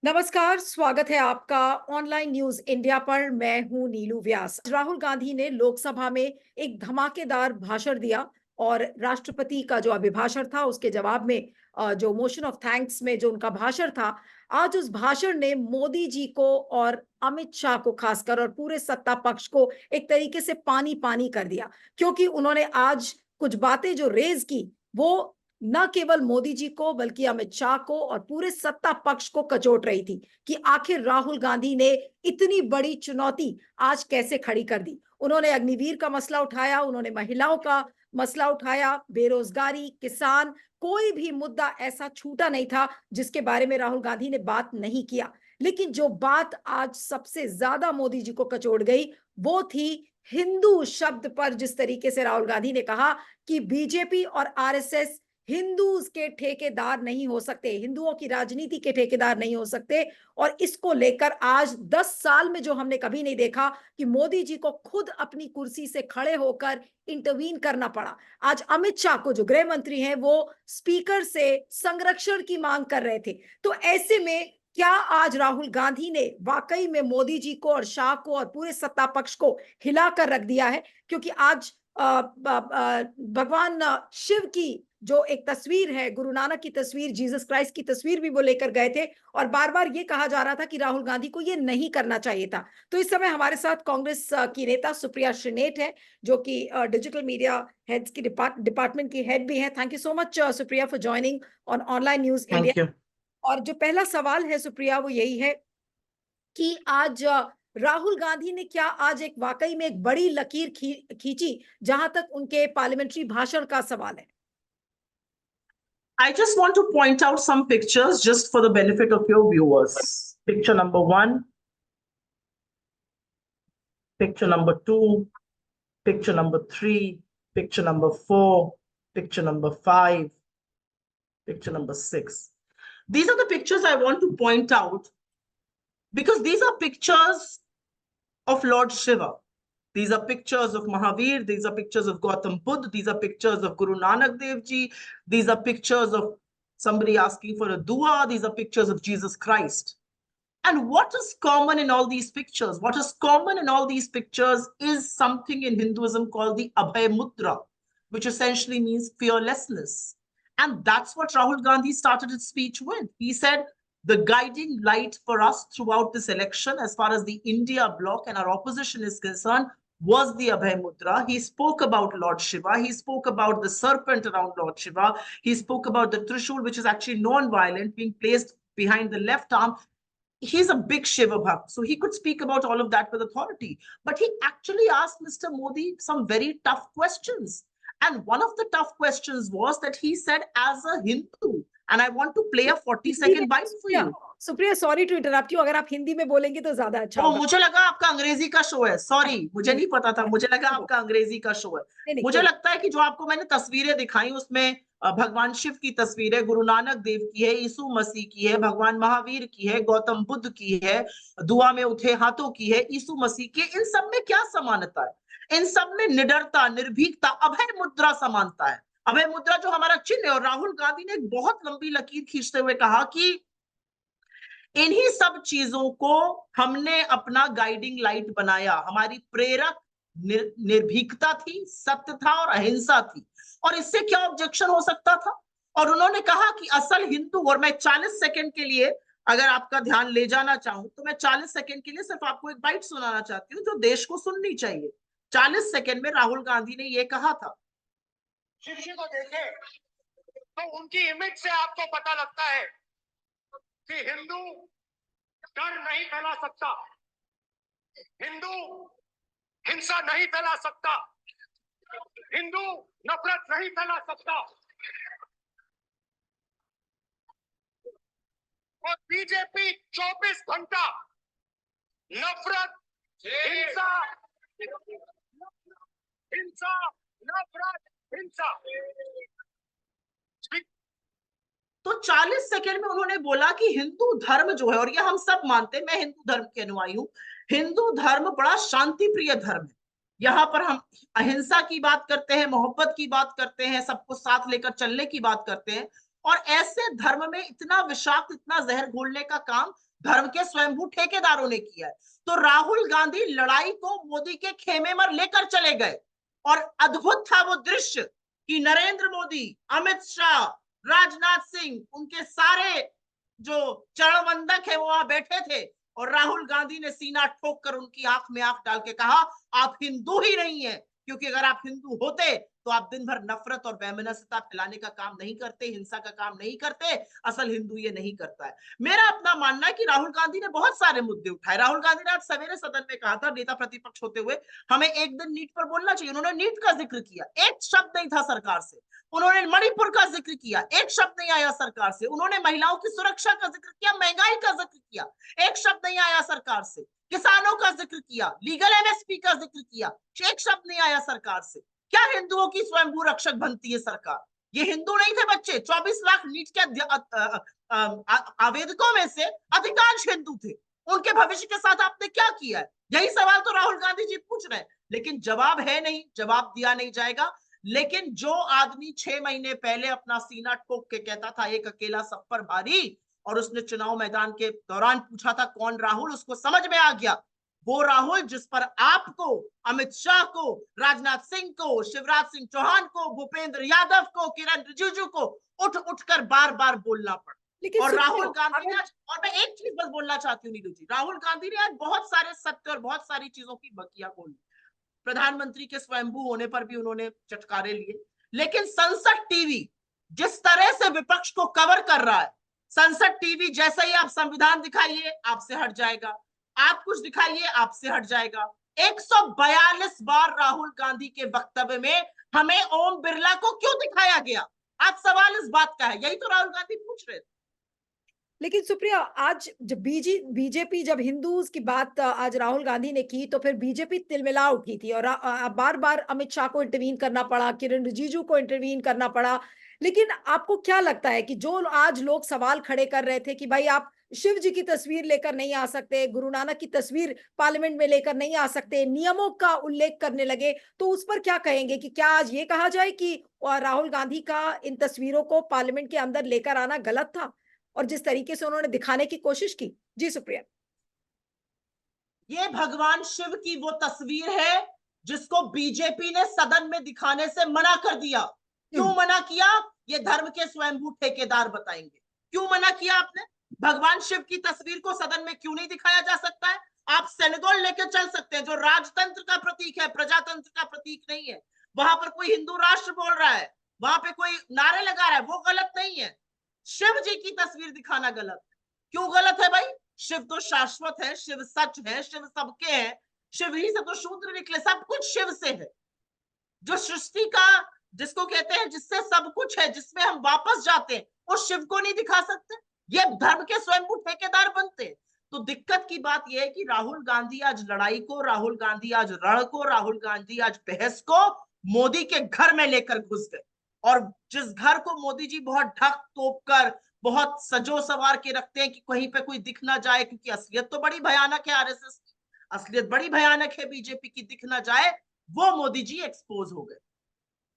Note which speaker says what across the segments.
Speaker 1: नमस्कार, स्वागत है आपका ऑनलाइन न्यूज इंडिया पर। मैं हूं नीलू व्यास। राहुल गांधी ने लोकसभा में एक धमाकेदार भाषण दिया और राष्ट्रपति का जो अभिभाषण था उसके जवाब में जो मोशन ऑफ थैंक्स में जो उनका भाषण था, आज उस भाषण ने मोदी जी को और अमित शाह को खासकर और पूरे सत्ता पक्ष को एक तरीके से पानी पानी कर दिया, क्योंकि उन्होंने आज कुछ बातें जो रेज की वो न केवल मोदी जी को बल्कि अमित शाह को और पूरे सत्ता पक्ष को कचोट रही थी कि आखिर राहुल गांधी ने इतनी बड़ी चुनौती आज कैसे खड़ी कर दी। उन्होंने अग्निवीर का मसला उठाया, उन्होंने महिलाओं का मसला उठाया, बेरोजगारी, किसान, कोई भी मुद्दा ऐसा छूटा नहीं था जिसके बारे में राहुल गांधी ने बात नहीं किया। लेकिन जो बात आज सबसे ज्यादा मोदी जी को कचोट गई वो थी हिंदू शब्द पर। जिस तरीके से राहुल गांधी ने कहा कि बीजेपी और आरएसएस हिंदूज के ठेकेदार नहीं हो सकते, हिंदुओं की राजनीति के ठेकेदार नहीं हो सकते। और इसको लेकर आज 10 साल में जो हमने कभी नहीं देखा कि मोदी जी को खुद अपनी कुर्सी से खड़े होकर इंटरवीन करना पड़ा। आज अमित शाह को, जो गृह मंत्री हैं, वो स्पीकर से संरक्षण की मांग कर रहे थे। तो ऐसे में क्या आज राहुल गांधी ने वाकई में मोदी जी को और शाह को और पूरे सत्ता पक्ष को हिलाकर रख दिया है? क्योंकि आज भगवान शिव की जो एक तस्वीर है, गुरु नानक की तस्वीर, जीसस क्राइस्ट की तस्वीर भी वो लेकर गए थे और बार बार ये कहा जा रहा था कि राहुल गांधी को ये नहीं करना चाहिए था। तो इस समय हमारे साथ कांग्रेस की नेता सुप्रिया श्रीनेट है, जो कि डिजिटल मीडिया हेड्स की डिपार्टमेंट की हेड भी है। Thank you so much Supriya for joining on online news
Speaker 2: thank
Speaker 1: India.
Speaker 2: You.
Speaker 1: और जो पहला सवाल है सुप्रिया, वो यही है कि आज राहुल गांधी ने क्या आज एक वाकई में एक बड़ी लकीर खींची जहां तक उनके पार्लियामेंट्री भाषण का सवाल है?
Speaker 2: I just want to point out some pictures just for the benefit of your viewers. Picture number 1, picture number 2, picture number 3, picture number 4, picture number 5, picture number 6. These are the pictures I want to point out because these are pictures of Lord Shiva. These are pictures of Mahavir. These are pictures of Gautam Buddha. These are pictures of Guru Nanak Dev Ji. These are pictures of somebody asking for a dua. These are pictures of Jesus Christ. And what is common in all these pictures? What is common in all these pictures is something in Hinduism called the Abhay Mudra, which essentially means fearlessness. And that's what Rahul Gandhi started his speech with. He said, the guiding light for us throughout this election, as far as the India bloc and our opposition is concerned, was the Abhay Mudra. He spoke about Lord Shiva. He spoke about the serpent around Lord Shiva. He spoke about the Trishul, which is actually non-violent, being placed behind the left arm. He's a big Shiva Bhakt, so he could speak about all of that with authority. But he actually asked Mr. Modi some very tough questions. And one of the tough questions was that he said, as a Hindu, and I want to play a 40-second bite for you.
Speaker 1: Supriya, sorry to interrupt you, अगर आप हिंदी में बोलेंगे तो ज्यादा अच्छा होगा।
Speaker 2: मुझे लगा आपका अंग्रेजी का शो है, सॉरी, मुझे नहीं पता था, मुझे लगा आपका अंग्रेजी का शो है। मुझे लगता है कि जो आपको मैंने तस्वीरें दिखाई उसमें भगवान शिव की तस्वीर है, गुरु नानक देव की है, यीशु मसीह की है, भगवान महावीर की है, गौतम बुद्ध की है, दुआ में उठे हाथों की है, यीशु मसीह की। इन सब में क्या समानता है? इन सब में निडरता, निर्भीकता, अभय मुद्रा समानता है। अभय मुद्रा जो हमारा चिन्ह है। और राहुल गांधी ने एक बहुत लंबी लकीर खींचते हुए कहा कि इन्हीं सब चीजों को हमने अपना गाइडिंग लाइट बनाया। हमारी प्रेरक निर्भीकता थी, सत्य था और अहिंसा थी। और इससे क्या ऑब्जेक्शन हो सकता था? और उन्होंने कहा कि असल हिंदू, और मैं 40 सेकंड के लिए अगर आपका ध्यान ले जाना चाहूं तो मैं 40 सेकंड के लिए सिर्फ आपको एक बाइट सुनाना चाहती हूँ जो देश को सुननी चाहिए। 40 सेकंड में राहुल गांधी ने यह कहा था।
Speaker 3: शिष्य को देखें तो उनकी इमेज से आपको पता लगता है कि हिंदू डर नहीं फैला सकता, हिंदू हिंसा नहीं फैला सकता, हिंदू नफरत नहीं फैला सकता। और बीजेपी 24 घंटा नफरत, हिंसा, हिंसा, नफरत, हिंसा।
Speaker 2: तो 40 सेकंड में उन्होंने बोला कि हिंदू धर्म जो है, और ये हम सब मानते हैं, मैं हिंदू धर्म के अनुयायी हूं, हिंदू धर्म बड़ा शांति प्रिय धर्म है। यहाँ पर हम अहिंसा की बात करते हैं, मोहब्बत की बात करते हैं, सबको साथ लेकर चलने की बात करते हैं। और ऐसे धर्म में इतना विषाक्त, इतना जहर घोलने का काम धर्म के स्वयंभू ठेकेदारों ने किया है। तो राहुल गांधी लड़ाई को मोदी के खेमे में लेकर चले गए और अद्भुत था वो दृश्य कि नरेंद्र मोदी, अमित शाह, राजनाथ सिंह, उनके सारे जो चरणवंदक है वो वहां बैठे थे और राहुल गांधी ने सीना ठोक कर उनकी आंख में आंख डाल के कहा, आप हिंदू ही नहीं है, क्योंकि अगर आप हिंदू होते तो आप दिन भर नफरत और वैमनस्यता फैलाने का काम नहीं करते, हिंसा का काम नहीं करते। असल हिंदू ये नहीं करता है। मेरा अपना मानना है कि राहुल गांधी ने बहुत सारे मुद्दे उठाए। राहुल गांधी ने आज सवेरे सदन में कहा था, नेता प्रतिपक्ष होते हुए, हमें एक दिन नीट पर बोलना चाहिए। उन्होंने नीट का जिक्र किया, एक शब्द नहीं था सरकार से। उन्होंने मणिपुर का जिक्र किया, एक शब्द नहीं आया सरकार से। उन्होंने महिलाओं की सुरक्षा का जिक्र किया, महंगाई का जिक्र किया, एक शब्द नहीं आया सरकार से। किसानों का जिक्र किया, लीगल एमएसपी का जिक्र किया, एक शब्द नहीं आया सरकार से। क्या हिंदुओं की स्वयंभू रक्षक बनती है सरकार? ये हिंदू नहीं थे बच्चे। 24 लाख नीट के आवेदकों में से अधिकांश हिंदू थे। उनके भविष्य के साथ आपने क्या किया है? यही सवाल तो राहुल गांधी जी पूछ रहे हैं, लेकिन जवाब है नहीं, जवाब दिया नहीं जाएगा। लेकिन जो आदमी 6 महीने पहले अपना सीना ठोक के कहता था एक अकेला सब पर भारी, और उसने चुनाव मैदान के दौरान पूछा था कौन राहुल, उसको समझ में आ गया वो राहुल जिस पर आपको, अमित शाह को, राजनाथ सिंह को, शिवराज सिंह चौहान को, भूपेंद्र यादव को, किरण रिजिजू को उठ उठकर बार बार बोलना पड़ा।
Speaker 1: लेकिन
Speaker 2: और
Speaker 1: सुप्रिया,
Speaker 2: राहुल गांधी ने आज, और मैं एक चीज बस बोलना चाहती हूँ नीलू जी, राहुल गांधी ने आज बहुत सारे सत्य और बहुत सारी चीजों की बकिया खोली। प्रधानमंत्री के स्वयंभू होने पर भी उन्होंने चटकारे लिए, लेकिन संसद टीवी जिस तरह से विपक्ष को कवर कर रहा है, संसद टीवी जैसे ही आप संविधान दिखाइए आपसे हट जाएगा, आप कुछ दिखाइए आपसे हट जाएगा। 142 बार राहुल गांधी के वक्तव्य में हमें ओम बिरला को क्यों दिखाया गया? आज सवाल इस बात का है, यही तो राहुल गांधी पूछ रहे थे।
Speaker 1: लेकिन सुप्रिया, आज जब बीजेपी जब हिंदूज की बात आज राहुल गांधी ने की, तो फिर बीजेपी तिलमिला उठी थी और बार बार अमित शाह को इंटरवीन करना पड़ा, किरण रिजिजू को इंटरवीन करना पड़ा। लेकिन आपको क्या लगता है कि जो आज लोग सवाल खड़े कर रहे थे कि भाई आप शिव जी की तस्वीर लेकर नहीं आ सकते, गुरु नानक की तस्वीर पार्लियामेंट में लेकर नहीं आ सकते, नियमों का उल्लेख करने लगे, तो उस पर क्या कहेंगे? कि क्या आज ये कहा जाए कि राहुल गांधी का इन तस्वीरों को पार्लियामेंट के अंदर लेकर आना गलत था, और जिस तरीके से उन्होंने दिखाने की कोशिश की? जी सुप्रिया।
Speaker 2: ये भगवान शिव की वो तस्वीर है जिसको बीजेपी ने सदन में दिखाने से मना कर दिया। क्यों मना किया? ये धर्म के स्वयंभू ठेकेदार बताएंगे। क्यों मना किया आपने? भगवान शिव की तस्वीर को सदन में क्यों नहीं दिखाया जा सकता है? आप सेनेगल लेके चल सकते हैं, जो राजतंत्र का प्रतीक है, प्रजातंत्र का प्रतीक नहीं है। वहां पर कोई हिंदू राष्ट्र बोल रहा है, वहां पे कोई नारे लगा रहा है, वो गलत नहीं है। शिव जी की तस्वीर दिखाना गलत है। क्यों गलत है भाई? शिव तो शाश्वत है, शिव सच है, शिव सबके हैं, शिव ही से तो शूद्र निकले, सब कुछ शिव से है। जो सृष्टि का, जिसको कहते हैं जिससे सब कुछ है, जिसमें हम वापस जाते हैं, उस शिव को नहीं दिखा सकते? ये धर्म के स्वयंभू ठेकेदार बनते हैं। तो दिक्कत की बात यह है कि राहुल गांधी आज लड़ाई को, राहुल गांधी आज रण को, राहुल गांधी आज बहस को मोदी के घर में लेकर घुस गए। और जिस घर को मोदी जी बहुत ढक तोप कर, बहुत सजो सवार के रखते हैं कि कहीं पे कोई दिख ना जाए, क्योंकि असलियत तो बड़ी भयानक है आरएसएस की, असलियत बड़ी भयानक है बीजेपी की, दिख ना जाए, वो मोदी जी एक्सपोज हो गए।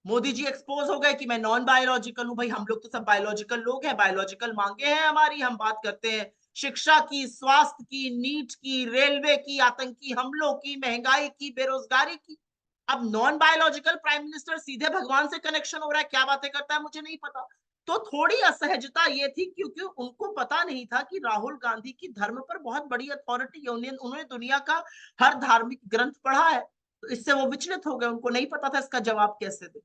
Speaker 2: मोदी जी एक्सपोज हो गए कि मैं नॉन बायोलॉजिकल हूं। भाई हम लोग तो सब बायोलॉजिकल लोग हैं, बायोलॉजिकल मांगे हैं हमारी, हम बात करते हैं शिक्षा की, स्वास्थ्य की, नीट की, रेलवे की, आतंकी हमलों की, महंगाई की, बेरोजगारी की। अब नॉन बायोलॉजिकल प्राइम मिनिस्टर सीधे भगवान से कनेक्शन हो रहा है, क्या बातें करता है मुझे नहीं पता। तो थोड़ी असहजता ये थी क्योंकि उनको पता नहीं था कि राहुल गांधी की धर्म पर बहुत बड़ी अथॉरिटी है, उन्होंने दुनिया का हर धार्मिक ग्रंथ पढ़ा है, तो इससे वो विचलित हो गए, उनको नहीं पता था इसका जवाब कैसे दे।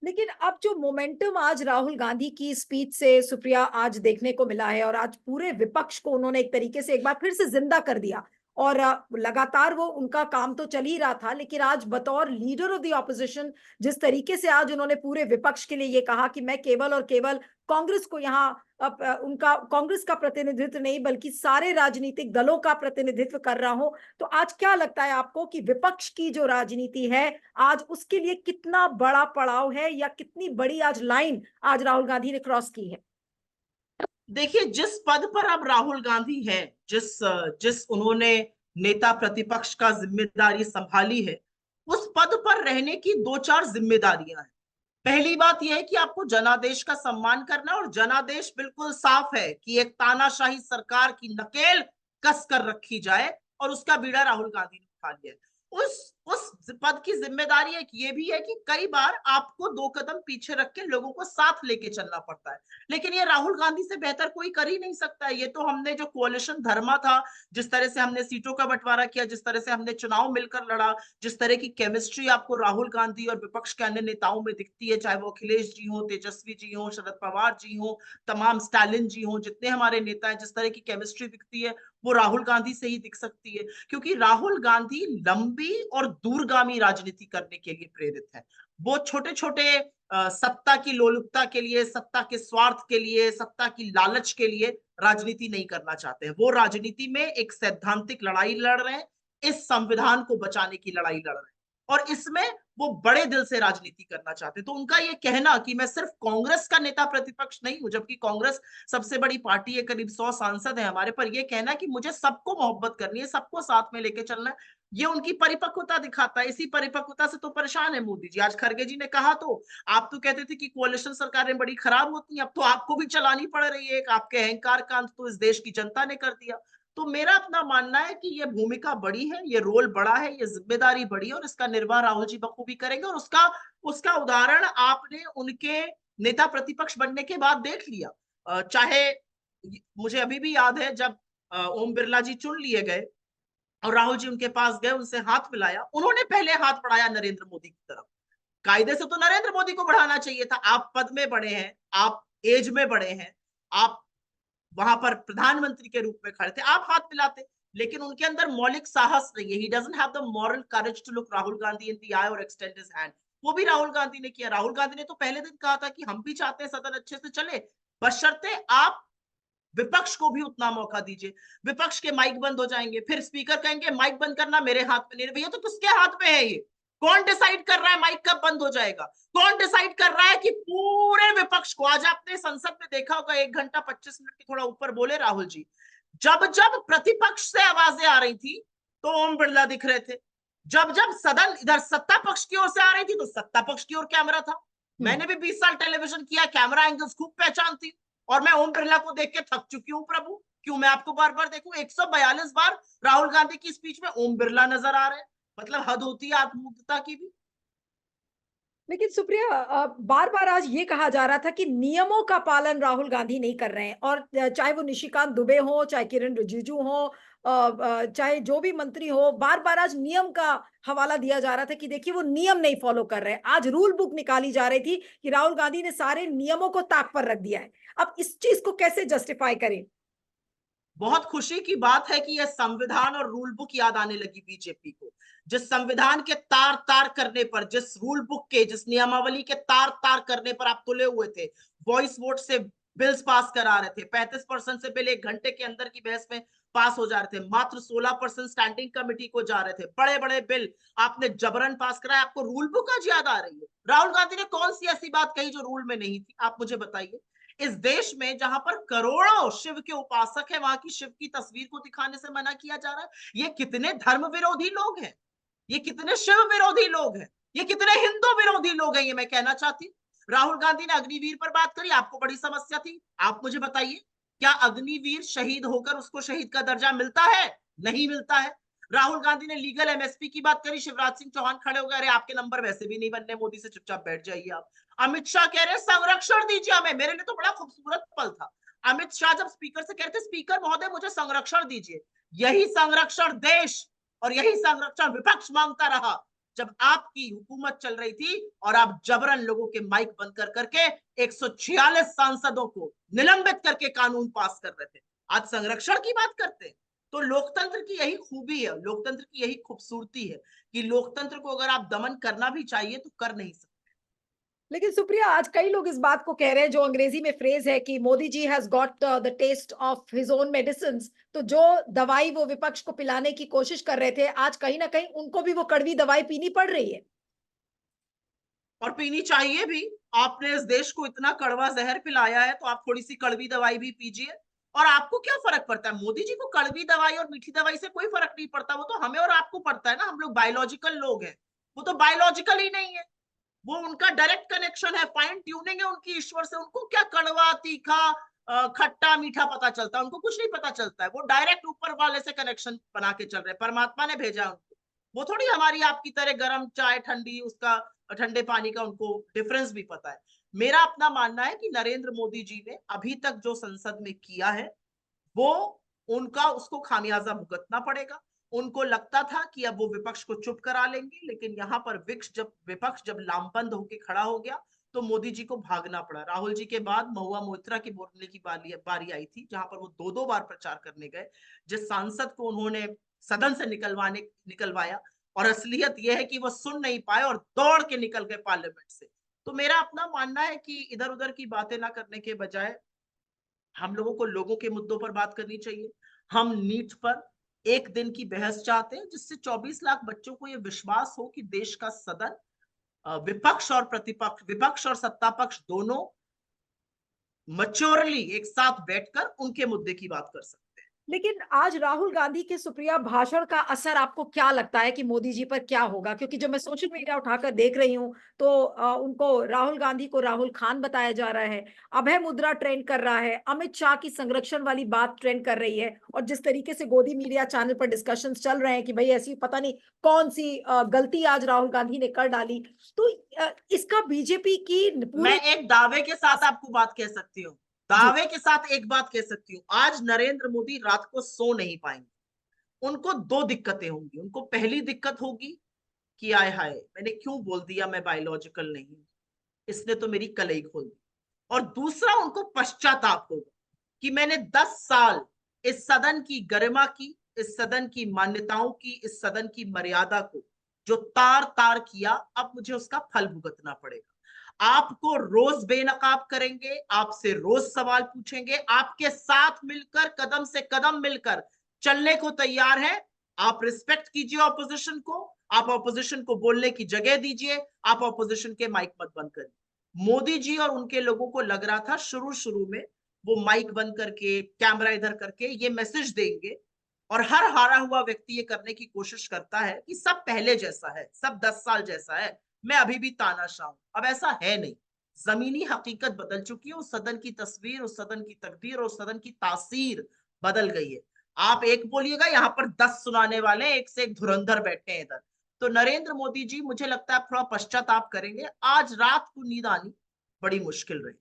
Speaker 1: लेकिन अब जो मोमेंटम आज राहुल गांधी की स्पीच से सुप्रिया आज देखने को मिला है, और आज पूरे विपक्ष को उन्होंने एक तरीके से एक बार फिर से जिंदा कर दिया, और लगातार वो उनका काम तो चल ही रहा था, लेकिन आज बतौर लीडर ऑफ द ऑपोजिशन जिस तरीके से आज उन्होंने पूरे विपक्ष के लिए ये कहा कि मैं केवल और केवल कांग्रेस को यहाँ उनका कांग्रेस का प्रतिनिधित्व नहीं बल्कि सारे राजनीतिक दलों का प्रतिनिधित्व कर रहा हूं, तो आज क्या लगता है आपको कि विपक्ष की जो राजनीति है आज उसके लिए कितना बड़ा पड़ाव है, या कितनी बड़ी आज लाइन आज राहुल गांधी ने क्रॉस की है?
Speaker 2: देखिए, जिस पद पर अब राहुल गांधी हैं, जिस उन्होंने नेता प्रतिपक्ष का जिम्मेदारी संभाली है, उस पद पर रहने की 2-4 जिम्मेदारियां हैं। पहली बात यह है कि आपको जनादेश का सम्मान करना, और जनादेश बिल्कुल साफ है कि एक तानाशाही सरकार की नकेल कस कर रखी जाए, और उसका बीड़ा राहुल गांधी ने उठा लिया है। उस पद की जिम्मेदारी एक ये भी है कि कई बार आपको 2 कदम पीछे रख के लोगों को साथ लेके चलना पड़ता है, लेकिन ये राहुल गांधी से बेहतर कोई कर ही नहीं सकता है। ये तो हमने जो कोalition धर्मा था, जिस तरह से हमने सीटों का बंटवारा किया, जिस तरह से हमने चुनाव मिलकर लड़ा, जिस तरह की केमिस्ट्री आपको राहुल गांधी और विपक्ष के अन्य नेताओं में दिखती है, चाहे वो अखिलेश जी हो, तेजस्वी जी हो, शरद पवार जी हो, तमाम स्टालिन जी हो, जितने हमारे नेता हैं, जिस तरह की केमिस्ट्री दिखती है वो राहुल गांधी से ही दिख सकती है, क्योंकि राहुल गांधी लंबी और दूरगामी राजनीति करने के लिए प्रेरित है। वो छोटे छोटे सत्ता की लोलुपता के लिए, सत्ता के स्वार्थ के लिए, सत्ता की लालच के लिए राजनीति नहीं करना चाहते हैं। वो राजनीति में एक सैद्धांतिक लड़ाई लड़ रहे हैं, इस संविधान को बचाने की लड़ाई लड़ रहे हैं, और इसमें वो बड़े दिल से राजनीति करना चाहते हैं। तो उनका ये कहना कि मैं सिर्फ कांग्रेस का नेता प्रतिपक्ष नहीं हूं, जबकि कांग्रेस सबसे बड़ी पार्टी है, करीब 100 सांसद है हमारे, पर ये कहना कि मुझे सबको मोहब्बत करनी है, सबको साथ में लेके चलना है, ये उनकी परिपक्वता दिखाता है। इसी परिपक्वता से तो परेशान है मोदी जी। आज खड़गे जी ने कहा, तो आप तो कहते थे कि कोalition सरकारें बड़ी खराब होती हैं, अब तो आपको भी चलानी पड़ रही है। आपके अहंकार का अंत तो इस देश की जनता ने कर दिया। तो मेरा अपना मानना है कि ये भूमिका बड़ी है, ये रोल बड़ा है, ये जिम्मेदारी बड़ी है, और इसका निर्वाह राहुल जी बखूबी करेंगे। और उसका उदाहरण आपने उनके नेता प्रतिपक्ष बनने के बाद देख लिया। चाहे मुझे अभी भी याद है जब ओम बिरला जी चुन लिए गए और राहुल जी उनके पास गए, उनसे हाथ मिलाया, उन्होंने पहले हाथ बढ़ाया नरेंद्र मोदी की तरफ। कायदे से तो नरेंद्र मोदी को बढ़ाना चाहिए था। आप पद में बड़े हैं, आप एज में बड़े हैं, आप वहां पर प्रधानमंत्री के रूप में खड़े थे, आप हाथ मिलाते, लेकिन उनके अंदर मौलिक साहस नहीं है। He doesn't have the moral courage to look Rahul Gandhi in the eye और एक्सटेंड हिज हैंड। वो भी राहुल गांधी ने किया। राहुल गांधी ने तो पहले दिन कहा था कि हम भी चाहते हैं सदन अच्छे से चले, बशर्ते आप विपक्ष को भी उतना मौका दीजिए। विपक्ष के माइक बंद हो जाएंगे, फिर स्पीकर कहेंगे माइक बंद करना मेरे हाथ में नहीं। भैया तो किसके हाथ में है ये? कौन डिसाइड कर रहा है माइक कब बंद हो जाएगा? कौन डिसाइड कर रहा है कि पूरे विपक्ष को? आज आपने संसद में देखा होगा 1 घंटा 25 मिनट के थोड़ा ऊपर बोले राहुल जी। जब जब प्रतिपक्ष से आवाजें आ रही थी तो ओम बिरला दिख रहे थे। जब जब सदन इधर सत्ता पक्ष की ओर से आ रही थी तो सत्ता पक्ष की ओर कैमरा था। मैंने भी 20 साल टेलीविजन किया, कैमरा एंगल्स खूब पहचानती, और मैं ओम बिरला को देख के थक चुकी हूँ। प्रभु, क्यों मैं आपको बार बार देखूं? 142 बार राहुल गांधी की स्पीच में ओम बिरला नजर आ रहे हैं। मतलब हद होती है आत्ममुग्धता की भी।
Speaker 1: लेकिन सुप्रिया, बार बार आज ये कहा जा रहा था कि नियमों का पालन राहुल गांधी नहीं कर रहे हैं, और चाहे वो निशिकांत दुबे हो, चाहे किरण रिजिजू हो, चाहे जो भी मंत्री हो, बार बार आज नियम का हवाला दिया जा रहा था कि देखिए वो नियम नहीं फॉलो कर रहे हैं। आज रूल बुक निकाली जा रही थी कि राहुल गांधी ने सारे नियमों को ताक पर रख दिया है। अब इस चीज को कैसे जस्टिफाई करें?
Speaker 2: बहुत खुशी की बात है कि यह संविधान और रूल बुक याद आने लगी बीजेपी को। जिस संविधान के तार तार करने पर, जिस रूल बुक के, जिस नियमावली के तार तार करने पर आप तुले हुए थे, वॉइस वोट से बिल्स पास करा रहे थे, 35% से बिल 1 घंटे के अंदर की बहस में पास हो जा रहे थे, मात्र 16% स्टैंडिंग कमेटी को जा रहे थे, बड़े बड़े बिल आपने जबरन पास कराया। आपको रूल बुक आज याद आ रही है? राहुल गांधी ने कौन सी ऐसी बात कही जो रूल में नहीं थी? आप मुझे बताइए। इस देश में जहां पर करोड़ों शिव के उपासक हैं, वहां की शिव की तस्वीर को दिखाने से मना किया जा रहा है। ये कितने धर्म विरोधी लोग हैं, ये कितने शिव विरोधी लोग हैं, ये कितने हिंदू विरोधी लोग हैं, ये मैं कहना चाहती हूँ। राहुल गांधी ने अग्निवीर पर बात करी, आपको बड़ी समस्या थी। आप मुझे बताइए, क्या अग्निवीर शहीद होकर उसको शहीद का दर्जा मिलता है? नहीं मिलता है। राहुल गांधी ने लीगल एमएसपी की बात करी, शिवराज सिंह चौहान खड़े हो गए, अरे आपके नंबर वैसे भी नहीं बनने मोदी से, चुपचाप बैठ जाइए आप। अमित शाह कह रहे हैं संरक्षण दीजिए हमें। मेरे लिए तो बड़ा खूबसूरत पल था, अमित शाह जब स्पीकर से कहते, स्पीकर महोदय मुझे संरक्षण दीजिए। यही संरक्षण देश और यही संरक्षण विपक्ष मांगता रहा जब आपकी हुकूमत चल रही थी और आप जबरन लोगों के माइक बंद कर करके 146 सांसदों को निलंबित करके कानून पास कर रहे थे। आज संरक्षण की बात करते हैं। तो लोकतंत्र की यही खूबी है, लोकतंत्र की यही खूबसूरती है कि लोकतंत्र को अगर आप दमन करना भी चाहिए तो कर नहीं सकते।
Speaker 1: लेकिन सुप्रिया, आज कई लोग इस बात को कह रहे हैं, जो अंग्रेजी में फ्रेज है कि Modi ji has got the taste of his own medicine. तो जो दवाई वो विपक्ष को पिलाने की कोशिश कर रहे थे, आज कहीं ना कहीं उनको भी वो कड़वी दवाई पीनी पड़ रही है।
Speaker 2: और पीनी चाहिए भी। आपने इस देश को इतना कड़वा जहर पिलाया है, तो आप थोड़ी सी कड़वी दवाई भी पीजिए। और आपको क्या फर्क पड़ता है? मोदी जी को कड़वी दवाई और मीठी दवाई से कोई फर्क नहीं पड़ता, वो तो हमें और आपको पड़ता है ना। हम लोग बायोलॉजिकल लोग हैं, वो तो बायोलॉजिकल ही नहीं है। वो उनका डायरेक्ट कनेक्शन है, फाइन ट्यूनिंग है उनकी ईश्वर से। उनको क्या कड़वा तीखा खट्टा मीठा पता चलता है? उनको कुछ नहीं पता चलता है। वो डायरेक्ट ऊपर वाले से कनेक्शन बना के चल रहे हैं, परमात्मा ने भेजा है उनको। वो थोड़ी हमारी आपकी तरह गर्म चाय ठंडी उसका ठंडे पानी का उनको डिफरेंस भी पता है। मेरा अपना मानना है कि नरेंद्र मोदी जी ने अभी तक जो संसद में किया है वो उनका उसको खामियाजा भुगतना पड़ेगा। उनको लगता था कि अब वो विपक्ष को चुप करा लेंगे, लेकिन यहाँ पर विपक्ष जब लामबंद होकर खड़ा हो गया तो मोदी जी को भागना पड़ा। राहुल जी के बाद महुआ मोइत्रा की बोलने की बारी आई थी, जहां पर वो दो बार प्रचार करने गए। जिस सांसद को उन्होंने सदन से निकलवाया, और असलियत यह है कि वो सुन नहीं पाए और दौड़ के निकल गए पार्लियामेंट से। तो मेरा अपना मानना है कि इधर उधर की बातें ना करने के बजाय हम लोगों को लोगों के मुद्दों पर बात करनी चाहिए। हम नीट पर एक दिन की बहस चाहते हैं, जिससे 24 लाख बच्चों को यह विश्वास हो कि देश का सदन विपक्ष और प्रतिपक्ष, विपक्ष और सत्ता पक्ष दोनों मैच्योरली एक साथ बैठकर उनके मुद्दे की बात कर सकते हैं।
Speaker 1: लेकिन आज राहुल गांधी के सुप्रिया भाषण का असर आपको क्या लगता है कि मोदी जी पर क्या होगा? क्योंकि जब मैं सोशल मीडिया उठाकर देख रही हूँ तो उनको राहुल गांधी को राहुल खान बताया जा रहा है, अभय मुद्रा ट्रेंड कर रहा है, अमित शाह की संरक्षण वाली बात ट्रेंड कर रही है, और जिस तरीके से गोदी मीडिया चैनल पर डिस्कशन चल रहे हैं कि भाई ऐसी पता नहीं कौन सी गलती आज राहुल गांधी ने कर डाली, तो इसका बीजेपी की
Speaker 2: मैं
Speaker 1: पूरे
Speaker 2: एक दावे के साथ आपको बात कह सकती हूँ, दावे के साथ एक बात कह सकती हूँ, आज नरेंद्र मोदी रात को सो नहीं पाएंगे। उनको दो दिक्कतें होंगी। उनको पहली दिक्कत होगी कि आय हाय मैंने क्यों बोल दिया मैं बायोलॉजिकल नहीं हूं, इसने तो मेरी कलई खोल दी। और दूसरा उनको पश्चाताप होगा कि मैंने 10 साल इस सदन की गरिमा की, इस सदन की मान्यताओं की, इस सदन की मर्यादा को जो तार तार किया, अब मुझे उसका फल भुगतना पड़ेगा। आपको रोज बेनकाब करेंगे, आपसे रोज सवाल पूछेंगे, आपके साथ मिलकर कदम से कदम मिलकर चलने को तैयार है। आप रिस्पेक्ट कीजिए ऑपोजिशन को, आप ऑपोजिशन को बोलने की जगह दीजिए, आप ऑपोजिशन के माइक मत बंद करिए। मोदी जी और उनके लोगों को लग रहा था शुरू में वो माइक बंद करके कैमरा इधर करके ये मैसेज देंगे, और हर हारा हुआ व्यक्ति ये करने की कोशिश करता है कि सब पहले जैसा है, सब 10 साल जैसा है, मैं अभी भी तानाशाह हूं। अब ऐसा है नहीं, जमीनी हकीकत बदल चुकी है। उस सदन की तस्वीर, उस सदन की तकदीर और उस सदन की तासीर बदल गई है। आप एक बोलिएगा, यहाँ पर 10 सुनाने वाले, एक से एक धुरंधर बैठे हैं इधर। तो नरेंद्र मोदी जी मुझे लगता है थोड़ा पश्चाताप करेंगे। आज रात को नींद आनी बड़ी मुश्किल रही।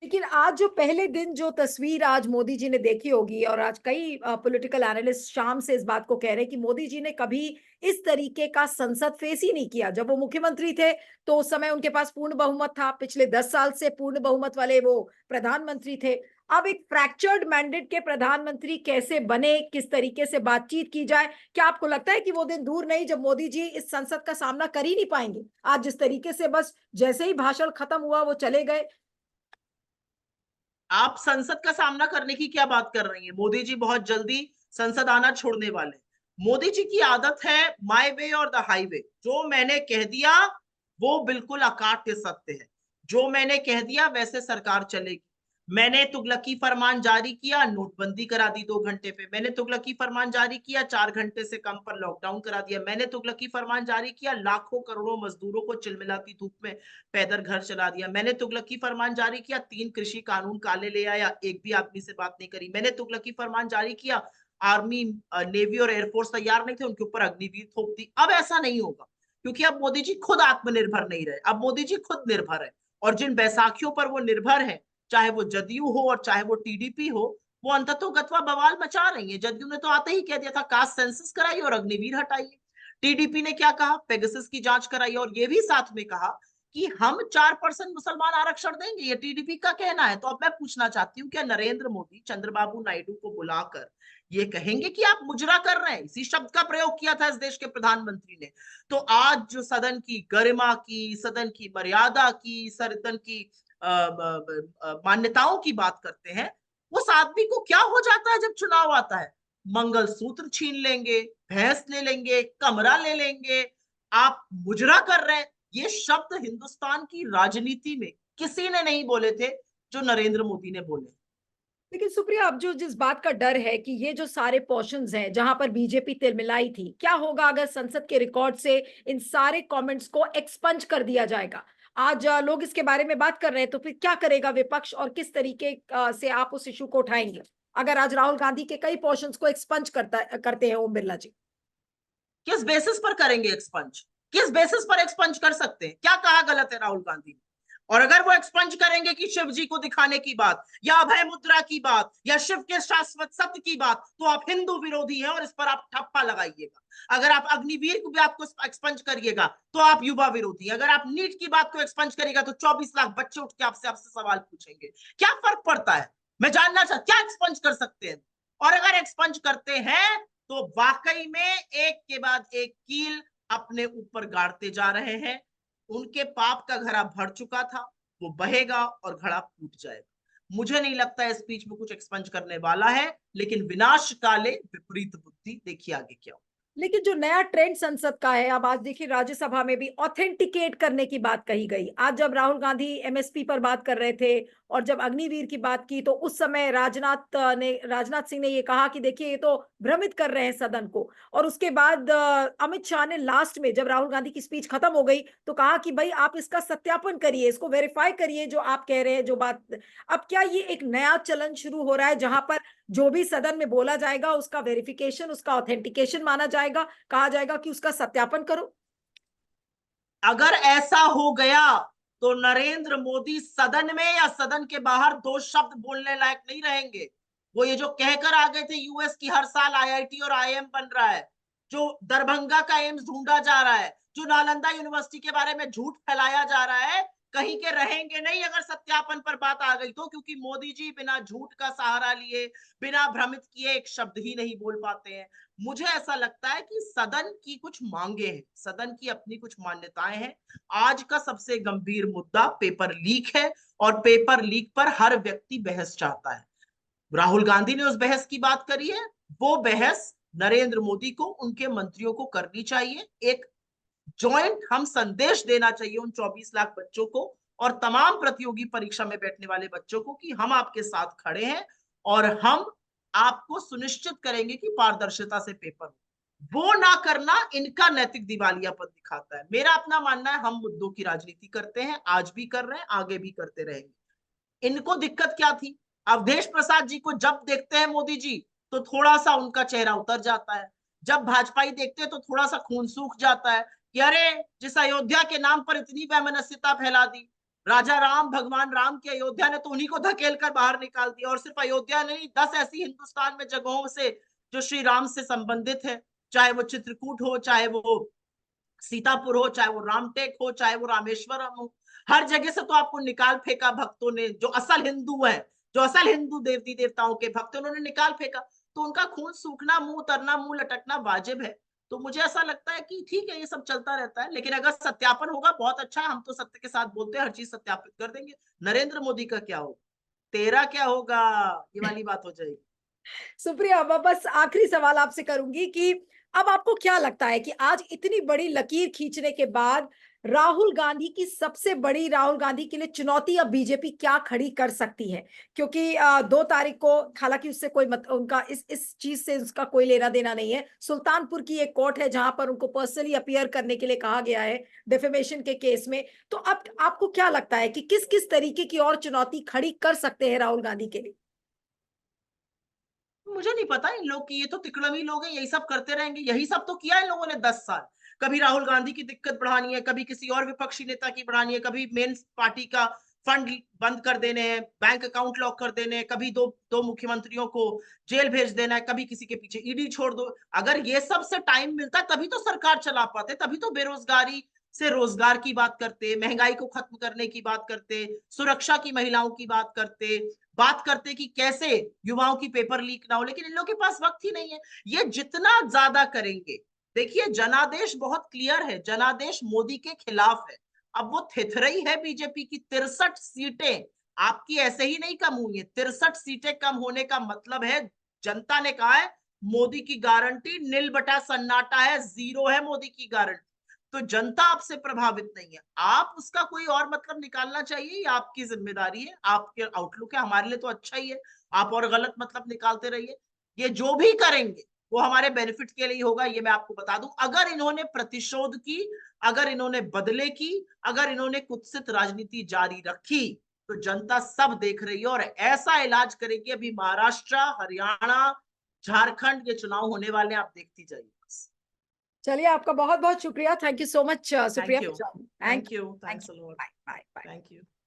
Speaker 1: लेकिन आज जो पहले दिन जो तस्वीर आज मोदी जी ने देखी होगी, और आज कई पॉलिटिकल एनालिस्ट शाम से इस बात को कह रहे हैं कि मोदी जी ने कभी इस तरीके का संसद फेस ही नहीं किया। जब वो मुख्यमंत्री थे तो उस समय उनके पास पूर्ण बहुमत था, पिछले 10 साल से पूर्ण बहुमत वाले वो प्रधानमंत्री थे। अब एक फ्रैक्चर्ड मैंडेट के प्रधानमंत्री कैसे बने, किस तरीके से बातचीत की जाए, क्या आपको लगता है कि वो दिन दूर नहीं जब मोदी जी इस संसद का सामना कर ही नहीं पाएंगे? आज जिस तरीके से बस जैसे ही भाषण खत्म हुआ वो चले गए।
Speaker 2: आप संसद का सामना करने की क्या बात कर रही हैं? मोदी जी बहुत जल्दी संसद आना छोड़ने वाले। मोदी जी की आदत है माय वे और द हाईवे। जो मैंने कह दिया वो बिल्कुल अकाट्य सत्य है। जो मैंने कह दिया वैसे सरकार चलेगी। मैंने तुगलकी फरमान जारी किया, नोटबंदी करा दी 2 घंटे पे। मैंने तुगलकी फरमान जारी किया, 4 घंटे से कम पर लॉकडाउन करा दिया। मैंने तुगलकी फरमान जारी किया, लाखों करोड़ों मजदूरों को चिलमिलाती धूप में पैदल घर चला दिया। मैंने तुगलकी फरमान जारी किया, 3 कृषि कानून काले ले आया, एक भी आदमी से बात नहीं करी। मैंने तुगलकी फरमान जारी किया, आर्मी, नेवी और एयरफोर्स तैयार नहीं थे, उनके ऊपर अग्निवीर थोप दी। अब ऐसा नहीं होगा, क्योंकि अब मोदी जी खुद आत्मनिर्भर नहीं रहे, अब मोदी जी खुद निर्भर है। और जिन बैसाखियों पर वो निर्भर है, चाहे वो जदयू हो और चाहे वो टीडीपी हो, वो अंततोगत्वा बवाल मचा रही है। जदयू ने तो आते ही कह दिया था कास्ट सेंसस कराइए और अग्निवीर हटाइए। टीडीपी ने क्या कहा, पेगासस की जांच कराई, और ये भी साथ में कहा कि हम 4% मुसलमान आरक्षण देंगे। ये टीडीपी का कहना है। तो अब मैं पूछना चाहती हूँ, क्या नरेंद्र मोदी चंद्रबाबू नायडू को बुलाकर ये कहेंगे कि आप मुजरा कर रहे हैं? इसी शब्द का प्रयोग किया था इस देश के प्रधानमंत्री ने। तो आज जो सदन की गरिमा की, सदन की मर्यादा की, सदन की मान्यताओं की बात करते हैं, उस आदमी को क्या हो जाता है जब चुनाव आता है? मंगलसूत्र छीन लेंगे, भैंस ले लेंगे, कमरा ले लेंगे। आप मुजरा कर रहे हैं, ये शब्द हिंदुस्तान की राजनीति में किसी ने नहीं बोले थे जो नरेंद्र मोदी ने बोले।
Speaker 1: लेकिन सुप्रिया, अब जो जिस बात का डर है कि ये जो सारे पोर्शंस हैं जहां पर बीजेपी तिलमिलाई थी, क्या होगा अगर संसद के रिकॉर्ड से इन सारे कमेंट्स को एक्सपंज कर दिया जाएगा? आज लोग इसके बारे में बात कर रहे हैं, तो फिर क्या करेगा विपक्ष और किस तरीके से आप उस इशू को उठाएंगे अगर आज राहुल गांधी के कई पोर्शंस को एक्सपंज करते हैं ओम बिरला जी?
Speaker 2: किस बेसिस पर करेंगे एक्सपंज? किस बेसिस पर एक्सपंज कर सकते हैं? क्या कहा गलत है राहुल गांधी ने? और अगर वो एक्सपंज करेंगे कि शिव जी को दिखाने की बात या अभय मुद्रा की बात या शिव के शाश्वत सत्य की बात, तो आप हिंदू विरोधी हैं और इस पर आप ठप्पा लगाइएगा। अगर आप अग्निवीर की बात को एक्सपंज करिएगा तो आप युवा विरोधी। अगर आप नीट की बात को एक्सपंज करिएगा तो 24 लाख बच्चे उठ के आपसे सवाल पूछेंगे। क्या फर्क पड़ता है? मैं जानना चाहता, क्या एक्सपंज कर सकते हैं? और अगर एक्सपंज करते हैं तो वाकई में एक के बाद एक कील अपने ऊपर गाड़ते जा रहे हैं। उनके पाप का घड़ा भर चुका था, वो बहेगा और घड़ा फूट जाएगा। मुझे नहीं लगता इस बीच में कुछ एक्सपंज करने वाला है, लेकिन विनाश काले विपरीत बुद्धि, देखिए आगे क्या हो।
Speaker 1: लेकिन जो नया ट्रेंड संसद का है, अब आज देखिए राज्यसभा में भी ऑथेंटिकेट करने की बात कही गई। आज जब राहुल गांधी एमएसपी पर बात कर रहे थे और जब अग्निवीर की बात की, तो उस समय राजनाथ सिंह ने ये कहा कि देखिए ये तो भ्रमित कर रहे हैं सदन को। और उसके बाद अमित शाह ने लास्ट में जब राहुल गांधी की स्पीच खत्म हो गई तो कहा कि भाई आप इसका सत्यापन करिए, इसको वेरीफाई करिए जो आप कह रहे हैं जो बात। अब क्या ये एक नया चलन शुरू हो रहा है जहां पर जो भी सदन में बोला जाएगा उसका वेरिफिकेशन, उसका ऑथेंटिकेशन माना जाएगा, कहा जाएगा कि उसका सत्यापन करो?
Speaker 2: अगर ऐसा हो गया तो नरेंद्र मोदी सदन में या सदन के बाहर दो शब्द बोलने लायक नहीं रहेंगे। वो ये जो कहकर आ गए थे यूएस की हर साल आईआईटी और आईएम बन रहा है, जो दरभंगा का एम्स ढूंढा जा रहा है, जो नालंदा यूनिवर्सिटी के बारे में झूठ फैलाया जा रहा है, कहीं के रहेंगे नहीं अगर सत्यापन पर बात आ गई तो। क्योंकि मोदी जी बिना झूठ का सहारा लिए, बिना भ्रमित किए एक शब्द ही नहीं बोल पाते हैं। मुझे ऐसा लगता है कि सदन की कुछ मांगे हैं, सदन की अपनी कुछ मान्यताएं हैं। आज का सबसे गंभीर मुद्दा पेपर लीक है और पेपर लीक पर हर व्यक्ति बहस चाहता है। राहुल गांधी ने उस बहस की बात करी है, वो बहस नरेंद्र मोदी को, उनके मंत्रियों को करनी चाहिए। एक जॉइंट हम संदेश देना चाहिए उन 24 लाख बच्चों को और तमाम प्रतियोगी परीक्षा में बैठने वाले बच्चों को कि हम आपके साथ खड़े हैं और हम आपको सुनिश्चित करेंगे कि पारदर्शिता से पेपर हो। वो ना करना इनका नैतिक दिवालियापन दिखाता है। मेरा अपना मानना है, हम मुद्दों की राजनीति करते हैं, आज भी कर रहे हैं, आगे भी करते रहेंगे। इनको दिक्कत क्या थी? अवधेश प्रसाद जी को जब देखते हैं मोदी जी तो थोड़ा सा उनका चेहरा उतर जाता है, जब भाजपाई देखते हैं तो थोड़ा सा खून सूख जाता है कि अरे जिस अयोध्या के नाम पर इतनी वैमनस्यता फैला दी, राजा राम, भगवान राम की अयोध्या ने तो उन्हीं को धकेल कर बाहर निकाल दिया। और सिर्फ अयोध्या नहीं, 10 ऐसी हिंदुस्तान में जगहों से जो श्री राम से संबंधित है, चाहे वो चित्रकूट हो, चाहे वो सीतापुर हो, चाहे वो रामटेक हो, चाहे वो रामेश्वरम हो, हर जगह से तो आपको निकाल फेंका भक्तों ने। जो असल हिंदू है, जो असल हिंदू देवती देवताओं के भक्त, उन्होंने निकाल फेंका। तो उनका खून सूखना, मुंह उतरना, मुंह लटकना वाजिब है। तो मुझे ऐसा लगता है कि ठीक है, ये सब चलता रहता है, लेकिन अगर सत्यापन होगा बहुत अच्छा है। हम तो सत्य के साथ बोलते हैं, हर चीज सत्यापित कर देंगे। नरेंद्र मोदी का क्या होगा, तेरा क्या होगा, ये वाली बात हो जाएगी।
Speaker 1: सुप्रिया, अब बस आखिरी सवाल आपसे करूंगी कि अब आपको क्या लगता है कि आज इतनी बड़ी लकीर खींचने के बाद राहुल गांधी की सबसे बड़ी, राहुल गांधी के लिए चुनौती अब बीजेपी क्या खड़ी कर सकती है? क्योंकि 2 तारीख को, हालांकि उससे कोई उनका इस चीज से उसका कोई लेना देना नहीं है। सुल्तानपुर की एक कोर्ट है जहां पर उनको पर्सनली अपीयर करने के लिए कहा गया है डेफेमेशन के केस में। तो अब आपको क्या लगता है कि किस किस तरीके की और चुनौती खड़ी कर सकते हैं राहुल गांधी के लिए?
Speaker 2: मुझे नहीं पता इन लोग की, ये तो तिकड़मी लोग हैं, यही सब करते रहेंगे। यही सब तो किया इन लोगों ने 10 साल। कभी राहुल गांधी की दिक्कत बढ़ानी है, कभी किसी और विपक्षी नेता की बढ़ानी है, कभी मेन पार्टी का फंड बंद कर देने हैं, बैंक अकाउंट लॉक कर देने हैं, कभी दो दो मुख्यमंत्रियों को जेल भेज देना है, कभी किसी के पीछे ईडी छोड़ दो। अगर ये सब से टाइम मिलता तभी तो सरकार चला पाते, तभी तो बेरोजगारी से रोजगार की बात करते, महंगाई को खत्म करने की बात करते, सुरक्षा की, महिलाओं की बात करते कि कैसे युवाओं की पेपर लीक ना हो। लेकिन इन लोगों के पास वक्त ही नहीं है। ये जितना ज्यादा करेंगे, देखिए जनादेश बहुत क्लियर है, जनादेश मोदी के खिलाफ है। अब वो थिथरई है बीजेपी की। 63 सीटें आपकी ऐसे ही नहीं कम हुई है। 63 सीटें कम होने का मतलब है, जनता ने कहा है मोदी की गारंटी नील बटा सन्नाटा है, जीरो है मोदी की गारंटी। तो जनता आपसे प्रभावित नहीं है, आप उसका कोई और मतलब निकालना चाहिए, ये आपकी जिम्मेदारी है, आपके आउटलुक है। हमारे लिए तो अच्छा ही है, आप और गलत मतलब निकालते रहिए। ये जो भी करेंगे वो हमारे बेनिफिट के लिए होगा, ये मैं आपको बता दूं। अगर इन्होंने प्रतिशोध की, अगर इन्होंने बदले की, अगर इन्होंने कुत्सित राजनीति जारी रखी, तो जनता सब देख रही है और ऐसा इलाज करेगी। अभी महाराष्ट्र, हरियाणा, झारखंड ये चुनाव होने वाले हैं, आप देखती जाइए बस।
Speaker 1: चलिए, आपका बहुत बहुत शुक्रिया। Thank you so much Supriya.
Speaker 2: Thank you.
Speaker 1: Thank
Speaker 2: Thank
Speaker 1: you.
Speaker 2: you. Thanks a lot.
Speaker 1: Bye bye bye.
Speaker 2: Thank you.